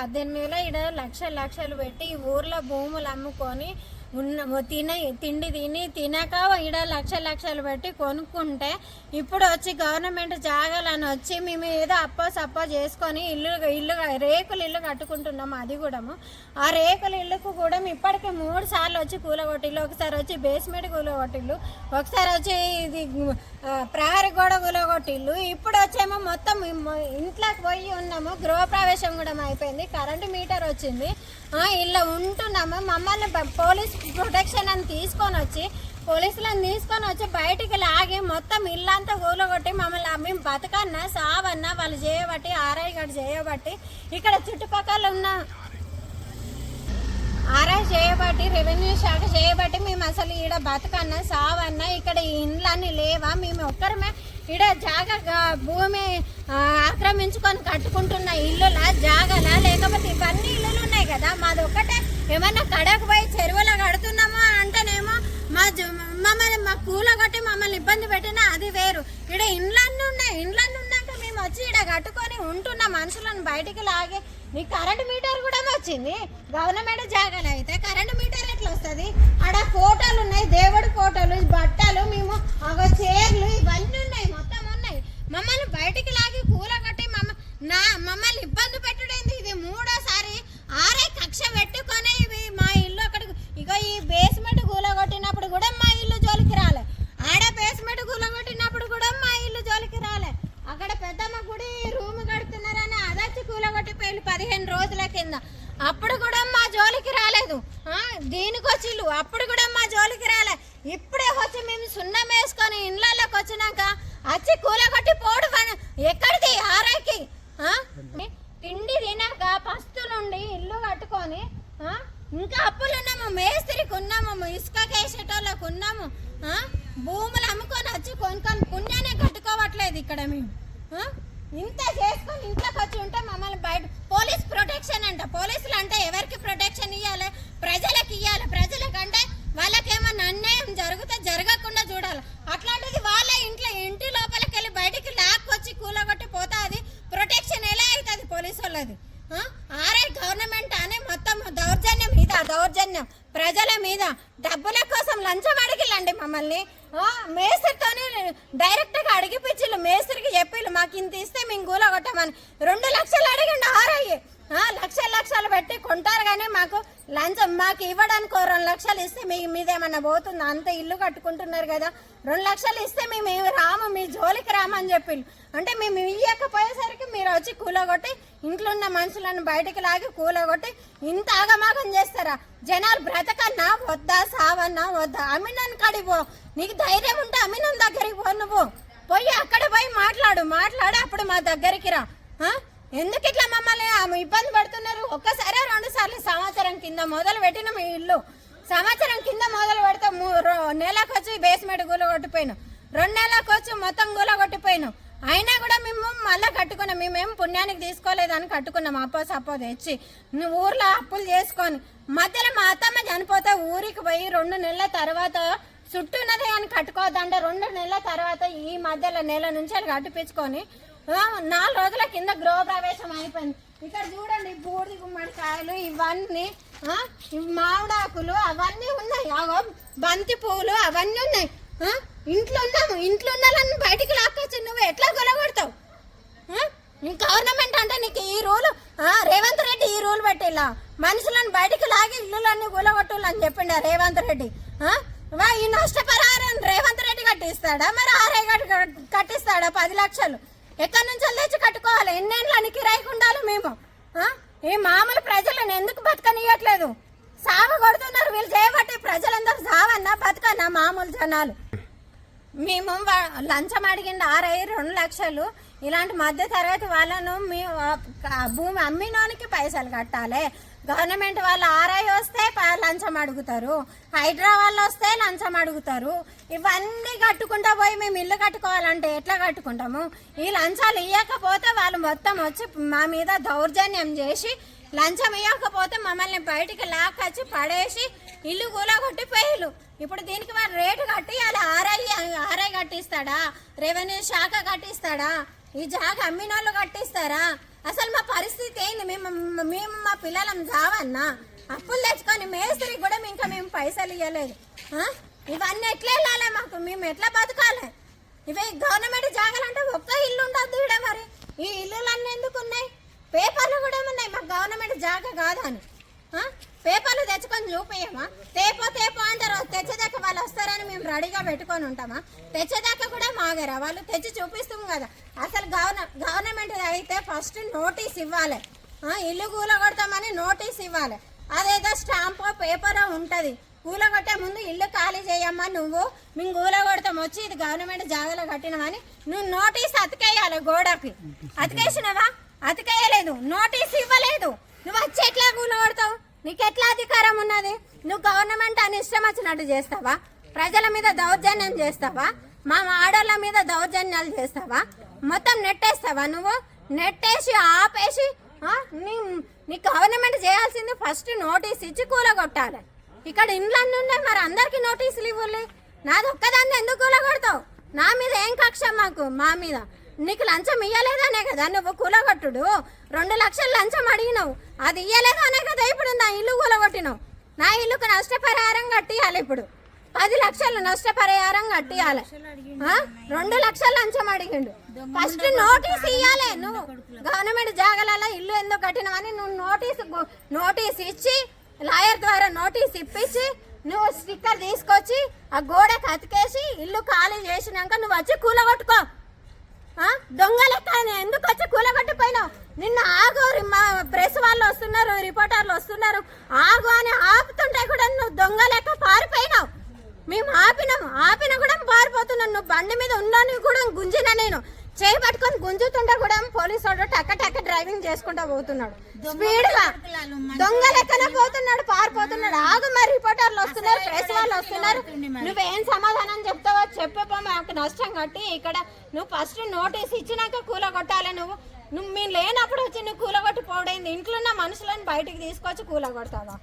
2018లో ఇక్కడ లక్షలు పెట్టి ఈ ఊర్లో భూములు అమ్ముకొని తిండి తినక ఈడ లక్షలు పెట్టి కొనుక్కుంటే ఇప్పుడు వచ్చి గవర్నమెంట్ జాగాలని వచ్చి మేము ఏదో సప్పో చేసుకొని ఇల్లు రేకుల ఇల్లు కట్టుకుంటున్నాము. అది కూడా ఆ రేకుల ఇల్లుకు కూడా ఇప్పటికే 3 సార్లు వచ్చి కూలగొట్టిల్లు, ఒకసారి వచ్చి బేస్మెంట్ కూలగొట్టిల్లు, ఒకసారి వచ్చి ఇది ప్రహరీ గోడ కూలగొట్టిల్లు. ఇప్పుడు వచ్చేమో మొత్తం ఇంట్లోకి పోయి ఉన్నాము, గృహప్రవేశం కూడా అయిపోయింది, కరెంటు మీటర్ వచ్చింది, ఇలా ఉంటున్నాము. మమ్మల్ని పోలీస్ ప్రొటెక్షన్ అని పోలీసులను తీసుకొని వచ్చి బయటికి లాగి మొత్తం ఇల్లంతా కూలగొట్టి మమ్మల్ని మేము బతకన్నా సావన్నా వాళ్ళు చేయబట్టి ఆర్ఐ గడి చేయబట్టి ఇక్కడ చుట్టుపక్కల ఉన్న ఆర్ఐ చేయబట్టి రెవెన్యూ శాఖ చేయబట్టి మేము అసలు ఈడ బతకన్నా సావన్నా ఇక్కడ ఇండ్లన్నీ లేవా, మేము ఒక్కరమే ఈడ జాగా భూమి ఆక్రమించుకొని కట్టుకుంటున్న ఇల్లులా జాగాలా, లేకపోతే ఇవన్నీ ఇల్లులు ఉన్నాయి కదా, మాది ఒక్కటే ఏమన్నా కడకు పోయి చెరువులో కడుతున్నామో అంటేనేమో మా కూలగొట్టి మమ్మల్ని ఇబ్బంది పెట్టినా అది వేరు. ఈడ ఇండ్లన్నీ ఉన్నాక మేము వచ్చి ఈడ కట్టుకొని ఉంటున్న మనుషులను బయటికి లాగి నీకు కరెంటు మీటర్ కూడా వచ్చింది. గవర్నమెంట్ జాగాలు అయితే కరెంటు మీటర్ ఎట్లా వస్తుంది? ఆడ ఫోటోలు ఉన్నాయి, దేవుడి ఫోటోలు, బట్టలు, మేము చీరలు ఇవన్నీ ఉన్నాయి, మొత్తం ఉన్నాయి. మమ్మల్ని బయటికి లాగి కూలగొట్టి మమ్మల్ని ఇబ్బంది పెట్టుడైంది. ఇది 3వ ఆరే కక్ష పెట్టుకొని మా ఇల్లు అక్కడికి ఈ బేస్మెంట్ కూలగొట్టినప్పుడు కూడా మా ఇల్లు జోలికి రాలే, ఆడ బేస్మెంట్ కూలగొట్టినప్పుడు కూడా మా ఇల్లు జోలికి రాలే. అక్కడ పెద్దమ్మ గుడి రూమ్ కడుతున్నారని అదచ్చి కూలగొట్టిపోయి 15 రోజుల కింద, అప్పుడు కూడా మా జోలికి రాలేదు. దీనికి వచ్చి అప్పుడు కూడా మా జోలికి రాలే. ఇప్పుడే వచ్చి మేము సున్నం వేసుకొని ఇండ్లలోకి వచ్చినాక వచ్చి కూలగొట్టి పోడు ఎక్కడిది ఆరాయికి తిండి తినాక పస్తులుండి ఇల్లు కట్టుకొని ఇంకా అప్పులు ఉన్నాము, మేస్త్రికి ఉన్నాము, ఇసుక కేసేటోళ్ళకు ఉన్నాము, భూములు అమ్ముకొని వచ్చి కొనుక్కొని పుణ్యాన్ని కట్టుకోవట్లేదు. ఇక్కడ మేము ఇంత చేసుకొని ఇంట్లోకి వచ్చి ఉంటే మమ్మల్ని బయట పోలీస్ ప్రొటెక్షన్ అంట. పోలీసులు అంటే ఎవరికి ప్రొటెక్షన్ ఇవ్వాలి? ప్రజలకు ఇవ్వాలి. ప్రజలకంటే వాళ్ళకేమన్నా అన్యాయం జరగకుండా చూడాలి. అట్లాంటిది వాళ్ళ ఇంటి లోపలికి వెళ్ళి బయటికి లాక్కొచ్చి కూలగొట్టి పోతా అది ప్రొటెక్షన్ ఎలా అవుతుంది పోలీసు వాళ్ళది? ఆర్ఐ గవర్నమెంట్ అనే మొత్తం దౌర్జన్యం ప్రజల మీద డబ్బుల కోసం లంచం అడిగిలండి మమ్మల్ని. మేస్త్రితోని డైరెక్ట్గా అడిగిపించిళ్ళు, మేస్త్రికి చెప్పిళ్ళు మాకు ఇంత ఇస్తే మేము కూలగొట్టామని. 2 లక్షలు అడిగిండు ఆర్ఐ. లక్షలు పెట్టి కొంటారు కానీ మాకు లంచం మాకు ఇవ్వడానికి 2 లక్షలు ఇస్తే మీదేమన్నా పోతుందా? అంత ఇల్లు కట్టుకుంటున్నారు కదా, 2 లక్షలు ఇస్తే మేము రాము, మీ జోలికి రామని చెప్పిళ్ళు. అంటే మేము ఇవ్వకపోయేసరికి మీరు వచ్చి కూలగొట్టి ఇంట్లో ఉన్న మనుషులను బయటికి లాగి కూలగొట్టి ఇంత ఆగమాగం చేస్తారా? జనాలు బ్రతకన్నా వద్దా, సావన్నా వద్దా? అమీనాన్ని కాడికి పో, నీకు ధైర్యం ఉంటే అమీనాన్ దగ్గరికి పో, నువ్వు పోయి అక్కడ పోయి మాట్లాడి అప్పుడు మా దగ్గరికి రా. ఎందుకు ఇట్లా మమ్మల్ని ఇబ్బంది పడుతున్నారు? ఒక్కసారి 2 సార్లు సంవత్సరం కింద మొదలు పెట్టిన మీ ఇల్లు, సంవత్సరం కింద మొదలు పెడితే నెలకు వచ్చి బేస్మెంట్ కూలగొట్టిపోయినాం, 2 నెలలకు వచ్చి మొత్తం కూలగొట్టిపోయినాం. అయినా కూడా మేము మళ్ళీ కట్టుకున్నాం. మేమేం పుణ్యానికి తీసుకోలేదని కట్టుకున్నాం. సప్పో తెచ్చి ఊర్లో అప్పులు చేసుకొని మధ్యలో మా అత్తమ్మ చనిపోతే ఊరికి పోయి 2 నెలల తర్వాత చుట్టూన్నది అని కట్టుకోవద్దంటే 2 నెలల తర్వాత ఈ మధ్యలో నెల నుంచి అది కట్టిపించుకొని 4 రోజుల కింద గృహప్రవేశం అయిపోయింది. ఇక్కడ చూడండి బూడిది గుమ్మడికాయలు ఇవన్నీ, మామిడాకులు అవన్నీ ఉన్నాయి, బంతి పువ్వులు అవన్నీ ఉన్నాయి. ఇంట్లో ఉన్నాళ్ళని బయటికి లాక్కొచ్చి నువ్వు ఎట్లా గొలగొడతావు? గవర్నమెంట్ అంటే నీకు ఈ రూలు, రేవంత్ రెడ్డి ఈ రూల్ పెట్టిలా మనుషులను బయటికి లాగి ఇల్లులన్నీ గులగొట్టాలని చెప్పిండా రేవంత్ రెడ్డి. ఈ నష్టపరిహారం రేవంత్ రెడ్డి కట్టిస్తాడా? మరి ఆర్ఐ కట్టిస్తాడా? 10 లక్షలు ఎక్కడి నుంచి తెచ్చి కట్టుకోవాలి? ఎన్నేళ్ళని కిరాయికి ఉండాలి మేము? ఈ మామూలు ప్రజలను ఎందుకు బతకనియట్లేదు? సావ కొడుతున్నారు వీళ్ళు చేయబట్టి. ప్రజలందరూ సావన్నా బతకన్నా మామూలు జనాలు. మేము లంచం అడిగిండు ఆర్ఐ 2 లక్షలు. ఇలాంటి మధ్య తరగతి వాళ్ళను భూమి అమ్మినోనికి పైసలు కట్టాలి. గవర్నమెంట్ వాళ్ళు ఆర్ఐ వస్తే లంచం అడుగుతారు, హైడ్రా వాళ్ళు వస్తే లంచం అడుగుతారు. ఇవన్నీ కట్టుకుంటా పోయి మేము ఇల్లు కట్టుకోవాలంటే ఎట్లా కట్టుకుంటాము? ఈ లంచాలు ఇవ్వకపోతే వాళ్ళు మొత్తం వచ్చి మా మీద దౌర్జన్యం చేసి లంచం ఇవ్వకపోతే మమ్మల్ని బయటికి లాక్కొచ్చి పడేసి ఇల్లు కూలగొట్టిపోయిలు. ఇప్పుడు దీనికి వాళ్ళు రేటు కట్టి అలా ఆర్ఐ కట్టిస్తాడా? రెవెన్యూ శాఖ కట్టిస్తాడా? ఈ జాగా అమ్మినోళ్ళు కట్టిస్తారా? అసలు మా పరిస్థితి ఏంది? మేము మా పిల్లలం చావన్నా? అప్పులు తెచ్చుకొని మేస్త్రికి కూడా ఇంకా మేము పైసలు ఇవ్వలేదు. ఇవన్నీ ఎట్లా వెళ్ళాలి? మాకు మేము ఎట్లా బతకాలి? ఇవి గవర్నమెంట్ జాగాలంటే ఒక్క ఇల్లు ఉండద్దు ఇక్కడ. మరి ఈ ఇల్లులన్నీ ఎందుకు ఉన్నాయి? పేపర్లు కూడా ఉన్నాయి మాకు గవర్నమెంట్ జాగా కాదని. పేపర్లు తెచ్చుకొని చూపించమా? తేపో అంటారు. తెచ్చేదాకా వాళ్ళు వస్తారని మేము రెడీగా పెట్టుకొని ఉంటామా? తెచ్చేదాకా కూడా మాగరా వాళ్ళు? తెచ్చి చూపిస్తాం కదా. అసలు గవర్నమెంట్ అయితే ఫస్ట్ నోటీస్ ఇవ్వాలి. ఇల్లు కూలగొడతామని నోటీస్ ఇవ్వాలి. అదేదో స్టాంపో పేపరో ఉంటుంది. కూలగొట్టే ముందు ఇల్లు ఖాళీ చేయమ్మా, మేము కూలగొడతాం, వచ్చి ఇది గవర్నమెంట్ జాగాలో కట్టినామని నువ్వు నోటీస్ అతికేయాలి. గోడకి అతికేసినవా? అతికేయలేదు, నోటీస్ ఇవ్వలేదు. నువ్వు వచ్చి ఎట్లా కూలగొడతావు? నీకు ఎట్లా అధికారం ఉన్నది? నువ్వు గవర్నమెంట్ అని ఇష్టం వచ్చినట్టు చేస్తావా? ప్రజల మీద దౌర్జన్యం చేస్తావా? మా ఆడోళ్ళ మీద దౌర్జన్యాలు చేస్తావా? మొత్తం నెట్టేస్తావా? నువ్వు నెట్టేసి ఆపేసి నీ గవర్నమెంట్ చేయాల్సింది ఫస్ట్ నోటీస్ ఇచ్చి కూలగొట్టాలి. ఇక్కడ ఇండ్లన్నీ ఉన్నాయి, మరి అందరికి నోటీసులు ఇవ్వాలి. నాది ఒక్కదాన్ని ఎందుకు కూలగొడతావు? నా మీద ఏం కక్ష మాకు? మా మీద నీకు లంచం ఇయ్యలేదనే కదా నువ్వు కూలగొట్టుడు. 2 లక్షలు లంచం అడిగినావు, అది ఇయ్యలేదనే కదా ఇప్పుడు నా ఇల్లు కూలగొట్టినావు. నా ఇల్లుకు నష్టపరిహారం కట్టియాలి. ఇప్పుడు 10 లక్షలు నష్టపరిహారం కట్టియాలి. 2 లక్షలు లంచం అడిగిండు. ఫస్ట్ నోటీస్ ఇయ్యాలి. నువ్వు గవర్నమెంట్ జాగాలలో ఇల్లు ఎందుకు కట్టినావని నువ్వు నోటీస్ ఇచ్చి, లాయర్ ద్వారా నోటీస్ ఇప్పించి, నువ్వు స్టిక్కర్ తీసుకొచ్చి ఆ గోడకు అతికేసి ఇల్లు ఖాళీ చేసినాక నువ్వు వచ్చి కూలగొట్టుకో. దొంగ లెక్క ఎందుకు వచ్చి కూలగొట్టిపోయినావు? నిన్న ఆగు, మా ప్రెస్ వాళ్ళు వస్తున్నారు, రిపోర్టర్లు వస్తున్నారు, ఆగు అని ఆపుతుంటే కూడా నువ్వు దొంగ లెక్క పారిపోయినావు. మేము ఆపినా కూడా పారిపోతున్నావు. నువ్వు బండి మీద ఉన్నాను కూడా గుంజినా, నేను చేయి పట్టుకొని గుంజుతుంటే కూడా పోలీసు వాడు టక్క డ్రైవింగ్ చేసుకుంటా పోతున్నాడు. స్పీడ్ గా దొంగ లెక్కనే పోతున్నాడు, పారిపోతున్నాడు. ఆగు, మరి రిపోర్టర్లు వస్తున్నారు, ప్రెస్ వాళ్ళు వస్తున్నారు. నువ్వేం సమాధానం చెప్తావో చెప్పపో. మాకు నష్టం కట్టి ఇక్కడ నువ్వు ఫస్ట్ నోటీస్ ఇచ్చినాక కూలగొట్టాలి. నువ్వు మేము లేనప్పుడు వచ్చి నువ్వు కూలగొట్టి పోవడైంది. ఇంట్లో ఉన్న మనుషులను బయటికి తీసుకొచ్చి కూలగొడతావా?